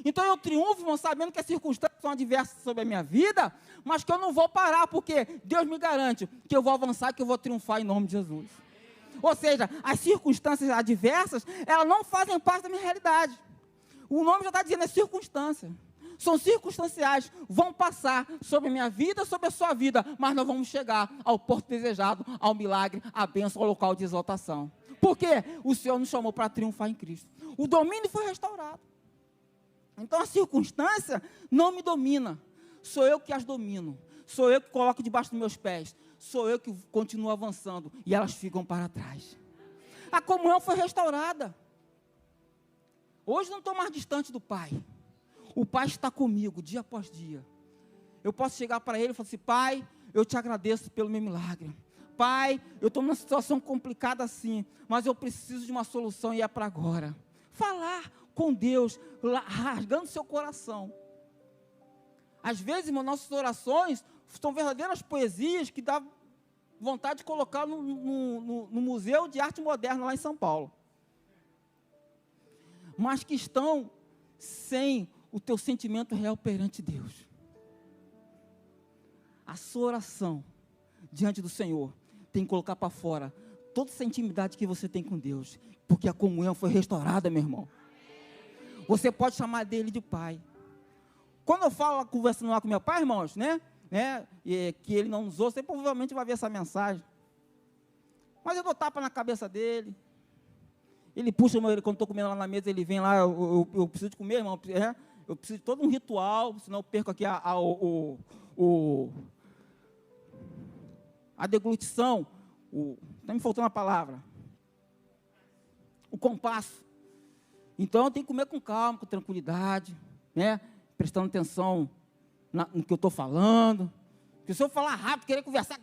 Então eu triunfo, irmão, sabendo que as circunstâncias são adversas sobre a minha vida, mas que eu não vou parar, porque Deus me garante que eu vou avançar, que eu vou triunfar em nome de Jesus. Ou seja, as circunstâncias adversas, elas não fazem parte da minha realidade. O nome já está dizendo, é circunstância. São circunstanciais, vão passar sobre a minha vida, sobre a sua vida, mas nós vamos chegar ao porto desejado, ao milagre, à bênção, ao local de exaltação. Por quê? O Senhor nos chamou para triunfar em Cristo. O domínio foi restaurado. Então a circunstância não me domina. Sou eu que as domino. Sou eu que coloco debaixo dos meus pés. Sou eu que continuo avançando e elas ficam para trás. A comunhão foi restaurada. Hoje não estou mais distante do Pai. O Pai está comigo dia após dia. Eu posso chegar para Ele e falar assim: Pai, eu te agradeço pelo meu milagre. Pai, eu estou numa situação complicada assim, mas eu preciso de uma solução e é para agora. Falar com Deus, rasgando seu coração. Às vezes, irmão, nossas orações são verdadeiras poesias que dá vontade de colocar no Museu de Arte Moderna lá em São Paulo. Mas que estão sem o teu sentimento real perante Deus. A sua oração diante do Senhor tem que colocar para fora toda essa intimidade que você tem com Deus, porque a comunhão foi restaurada, meu irmão. Você pode chamar dele de Pai. Quando eu falo, conversando lá com meu pai, irmãos, que ele não nos ouça, você provavelmente vai ver essa mensagem. Mas eu dou tapa na cabeça dele. Ele puxa, quando estou comendo lá na mesa, ele vem lá, eu preciso de comer, irmão, eu preciso de todo um ritual, senão eu perco aqui a deglutição, está me faltando a palavra, o compasso. Então eu tenho que comer com calma, com tranquilidade, né? Prestando atenção no que eu estou falando. Porque se eu falar rápido, querer conversar,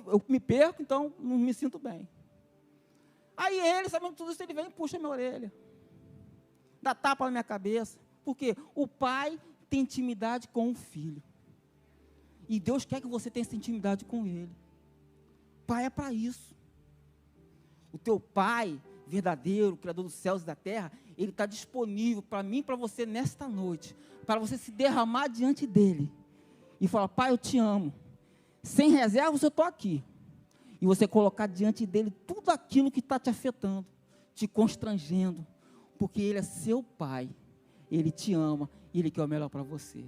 eu me perco, então não me sinto bem. Aí ele, sabendo tudo isso, ele vem e puxa a minha orelha. Dá tapa na minha cabeça. Porque o pai tem intimidade com o filho. E Deus quer que você tenha essa intimidade com ele. Pai é para isso. O teu pai verdadeiro, Criador dos céus e da terra, ele está disponível para mim e para você nesta noite. Para você se derramar diante dele. E falar, pai, eu te amo. Sem reservas eu estou aqui. E você colocar diante dele tudo aquilo que está te afetando, te constrangendo, porque ele é seu pai, ele te ama, e ele quer o melhor para você.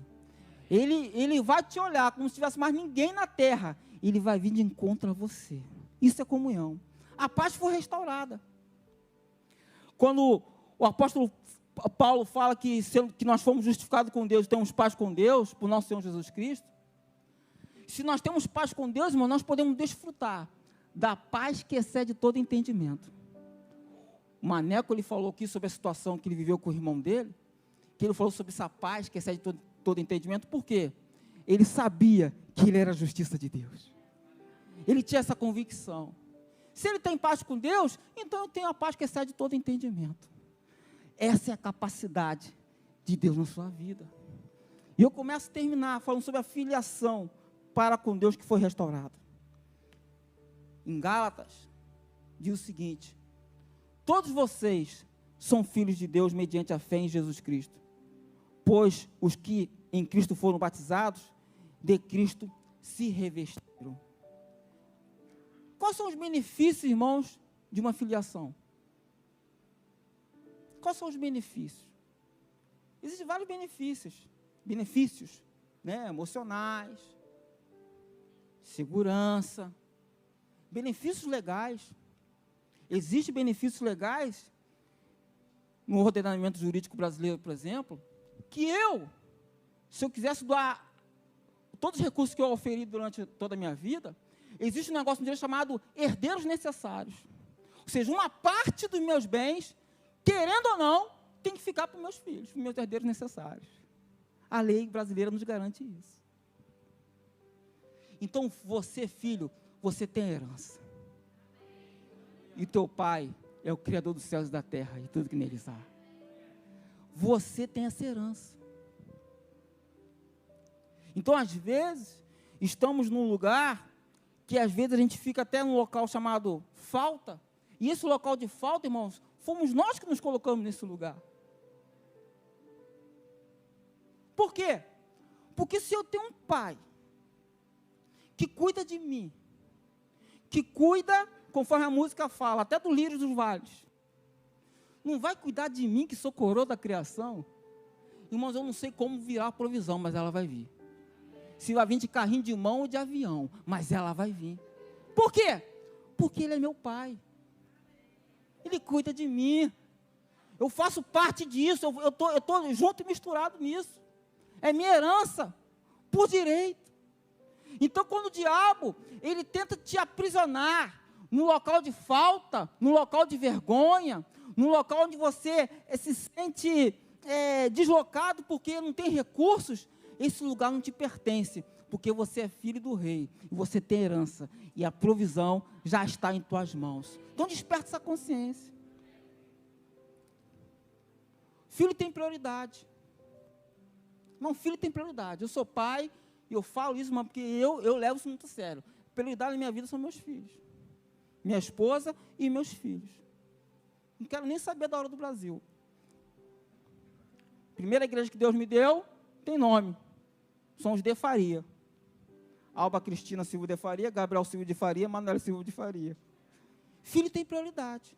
Ele vai te olhar como se tivesse mais ninguém na terra, ele vai vir de encontro a você. Isso é comunhão. A paz foi restaurada. Quando o apóstolo Paulo fala que nós fomos justificados com Deus, temos paz com Deus, por nosso Senhor Jesus Cristo, se nós temos paz com Deus, irmão, nós podemos desfrutar da paz que excede todo entendimento. O Maneco, ele falou aqui sobre a situação que ele viveu com o irmão dele, que ele falou sobre essa paz que excede todo entendimento, por quê? Ele sabia que ele era a justiça de Deus. Ele tinha essa convicção. Se ele tem paz com Deus, então eu tenho a paz que excede todo entendimento. Essa é a capacidade de Deus na sua vida. E eu começo a terminar falando sobre a filiação para com Deus que foi restaurada. Em Gálatas, diz o seguinte: todos vocês são filhos de Deus mediante a fé em Jesus Cristo, pois os que em Cristo foram batizados, de Cristo se revestiram. Quais são os benefícios, irmãos, de uma filiação? Quais são os benefícios? Existem vários benefícios, né, emocionais, segurança, benefícios legais. Existem benefícios legais no ordenamento jurídico brasileiro, por exemplo, que se eu quisesse doar todos os recursos que eu oferi durante toda a minha vida, existe um negócio no direito chamado herdeiros necessários. Ou seja, uma parte dos meus bens, querendo ou não, tem que ficar para os meus filhos, para os meus herdeiros necessários. A lei brasileira nos garante isso. Então, você, filho, você tem herança. E teu pai é o Criador dos céus e da terra e tudo que neles há. Você tem essa herança. Então, às vezes, estamos num lugar que às vezes a gente fica até num local chamado falta. E esse local de falta, irmãos, fomos nós que nos colocamos nesse lugar. Por quê? Porque se eu tenho um pai que cuida de mim, que cuida, conforme a música fala, até do lírio dos vales, não vai cuidar de mim, que sou coroa da criação? Irmãos, eu não sei como virar a provisão, mas ela vai vir. Se vai vir de carrinho de mão ou de avião, mas ela vai vir. Por quê? Porque ele é meu pai. Ele cuida de mim. Eu faço parte disso, eu tô junto e misturado nisso. É minha herança, por direito. Então, quando o diabo, ele tenta te aprisionar no local de falta, no local de vergonha, no local onde você se sente deslocado porque não tem recursos, esse lugar não te pertence, porque você é filho do rei, e você tem herança, e a provisão já está em tuas mãos. Então, desperta essa consciência. Filho tem prioridade. Não, filho tem prioridade. Eu sou pai, e eu falo isso, mas porque eu levo isso muito a sério. Prioridade na minha vida são meus filhos. Minha esposa e meus filhos. Não quero nem saber da hora do Brasil. Primeira igreja que Deus me deu, tem nome. São os de Faria. Alba Cristina Silva de Faria, Gabriel Silva de Faria, Manuel Silva de Faria. Filho tem prioridade.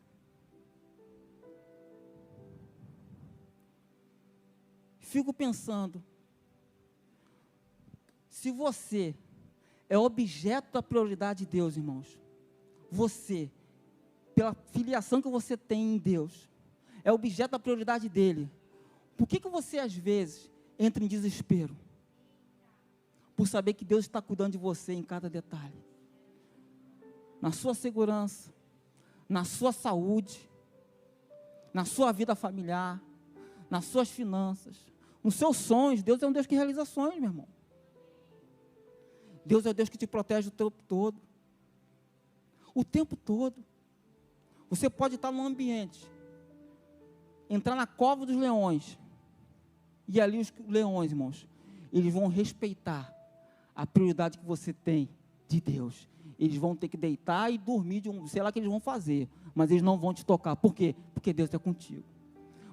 Fico pensando, se você é objeto da prioridade de Deus, irmãos, você filiação que você tem em Deus, é objeto da prioridade dele, por que você às vezes entra em desespero? Por saber que Deus está cuidando de você em cada detalhe, na sua segurança, na sua saúde, na sua vida familiar, nas suas finanças, nos seus sonhos. Deus é um Deus que realiza sonhos, meu irmão. Deus é o Deus que te protege o tempo todo. O tempo todo. Você pode estar num ambiente, entrar na cova dos leões, e ali os leões, irmãos, eles vão respeitar a prioridade que você tem de Deus. Eles vão ter que deitar e dormir, sei lá o que eles vão fazer, mas eles não vão te tocar. Por quê? Porque Deus é contigo.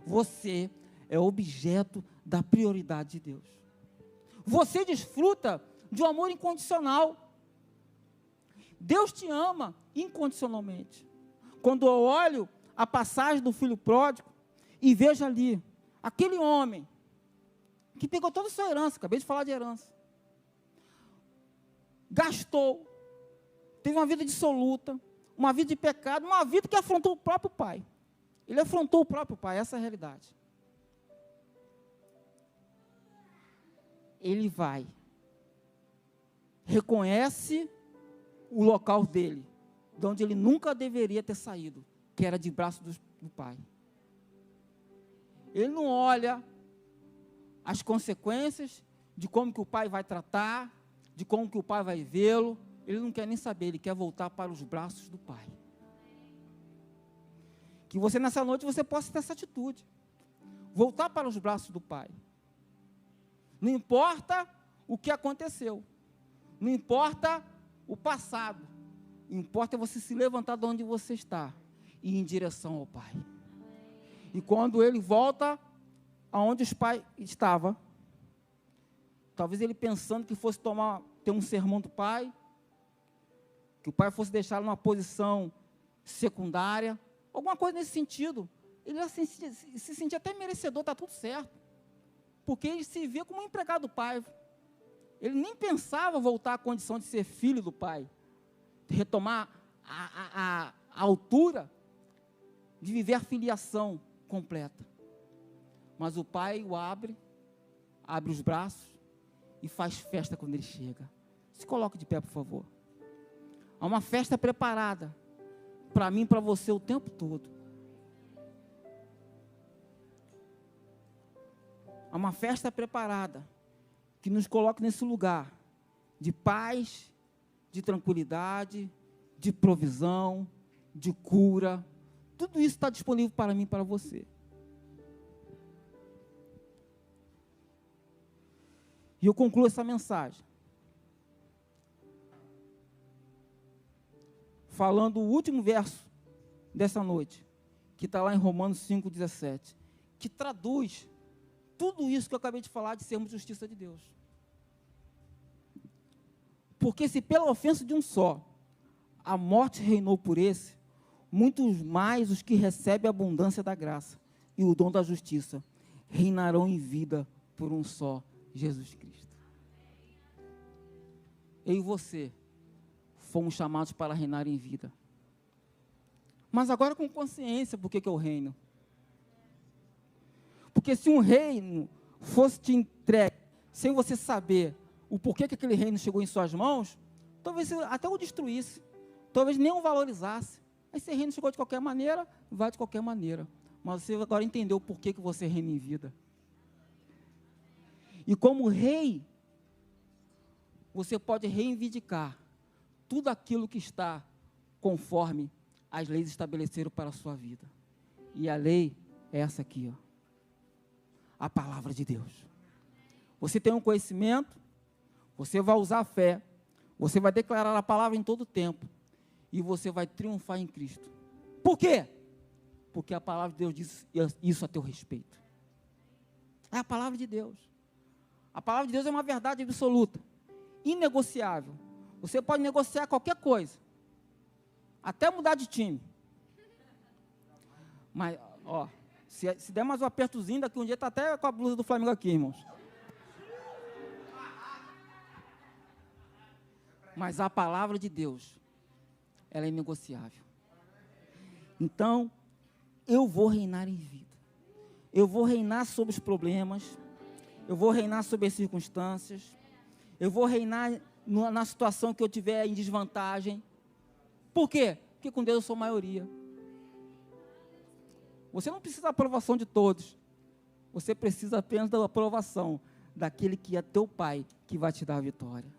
Você é objeto da prioridade de Deus. Você desfruta de um amor incondicional. Deus te ama incondicionalmente. Quando eu olho a passagem do filho pródigo e vejo ali aquele homem que pegou toda a sua herança, acabei de falar de herança, gastou, teve uma vida dissoluta, uma vida de pecado, uma vida que afrontou o próprio pai. Ele afrontou o próprio pai, essa é a realidade. Ele vai, reconhece o local dele, de onde ele nunca deveria ter saído, que era de braço do pai. Ele não olha as consequências de como que o pai vai tratar, de como que o pai vai vê-lo. Ele não quer nem saber, ele quer voltar para os braços do pai. Que você nessa noite você possa ter essa atitude, voltar para os braços do pai. Não importa o que aconteceu, não importa o passado, importa você se levantar de onde você está e ir em direção ao pai. E quando ele volta aonde os pais estavam, talvez ele pensando que fosse ter um sermão do pai, que o pai fosse deixá-lo numa posição secundária, alguma coisa nesse sentido. Ele assim, se sentia até merecedor, está tudo certo, porque ele se via como um empregado do pai. Ele nem pensava voltar à condição de ser filho do pai, de retomar a altura de viver a filiação completa. Mas o pai o abre os braços e faz festa quando ele chega. Se coloque de pé, por favor. Há uma festa preparada para mim e para você o tempo todo. Há uma festa preparada que nos coloca nesse lugar de paz, de tranquilidade, de provisão, de cura. Tudo isso está disponível para mim e para você. E eu concluo essa mensagem falando o último verso dessa noite, que está lá em Romanos 5,17, que traduz tudo isso que eu acabei de falar de sermos justiça de Deus. Porque se pela ofensa de um só, a morte reinou por esse, muitos mais os que recebem a abundância da graça e o dom da justiça reinarão em vida por um só, Jesus Cristo. Eu e você fomos chamados para reinar em vida. Mas agora com consciência, por que eu reino? Porque se um reino fosse te entregue, sem você saber o porquê que aquele reino chegou em suas mãos, talvez você até o destruísse, talvez nem o valorizasse. Esse reino chegou de qualquer maneira, vai de qualquer maneira. Mas você agora entendeu o porquê que você reina em vida. E como rei, você pode reivindicar tudo aquilo que está conforme as leis estabeleceram para a sua vida. E a lei é essa aqui, ó. A palavra de Deus. Você tem um conhecimento, você vai usar a fé, você vai declarar a palavra em todo tempo, e você vai triunfar em Cristo. Por quê? Porque a palavra de Deus diz isso a teu respeito. É a palavra de Deus. A palavra de Deus é uma verdade absoluta, inegociável. Você pode negociar qualquer coisa, até mudar de time. Mas, ó, se der mais um apertozinho, daqui um dia está até com a blusa do Flamengo aqui, irmãos. Mas a palavra de Deus, ela é inegociável. Então, eu vou reinar em vida. Eu vou reinar sobre os problemas. Eu vou reinar sobre as circunstâncias. Eu vou reinar na situação que eu tiver em desvantagem. Por quê? Porque com Deus eu sou maioria. Você não precisa da aprovação de todos. Você precisa apenas da aprovação daquele que é teu Pai, que vai te dar a vitória.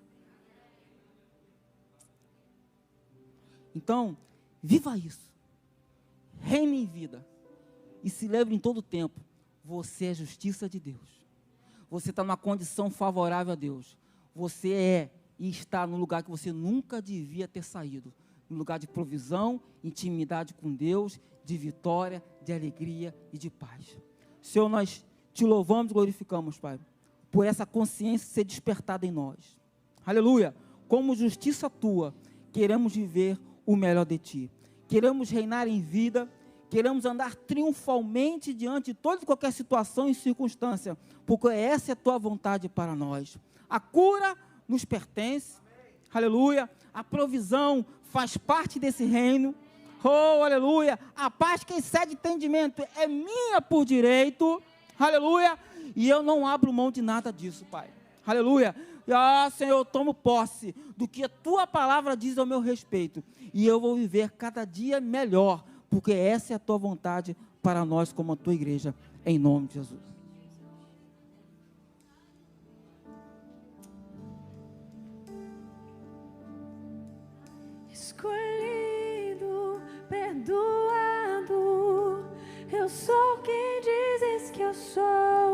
Então, viva isso. Reine em vida. E se lembre em todo o tempo, você é justiça de Deus. Você está numa condição favorável a Deus. Você é e está no lugar que você nunca devia ter saído. No lugar de provisão, intimidade com Deus, de vitória, de alegria e de paz. Senhor, nós te louvamos e glorificamos, Pai, por essa consciência ser despertada em nós. Aleluia! Como justiça tua, queremos viver o melhor de ti. Queremos reinar em vida, queremos andar triunfalmente diante de toda e qualquer situação e circunstância, porque essa é a tua vontade para nós. A cura nos pertence, aleluia, a provisão faz parte desse reino, oh, aleluia, a paz que excede entendimento é minha por direito, aleluia, e eu não abro mão de nada disso, Pai, aleluia. Senhor, eu tomo posse do que a tua palavra diz ao meu respeito, e eu vou viver cada dia melhor, porque essa é a tua vontade para nós como a tua igreja, em nome de Jesus. Escolhido, perdoado, eu sou quem dizes que eu sou.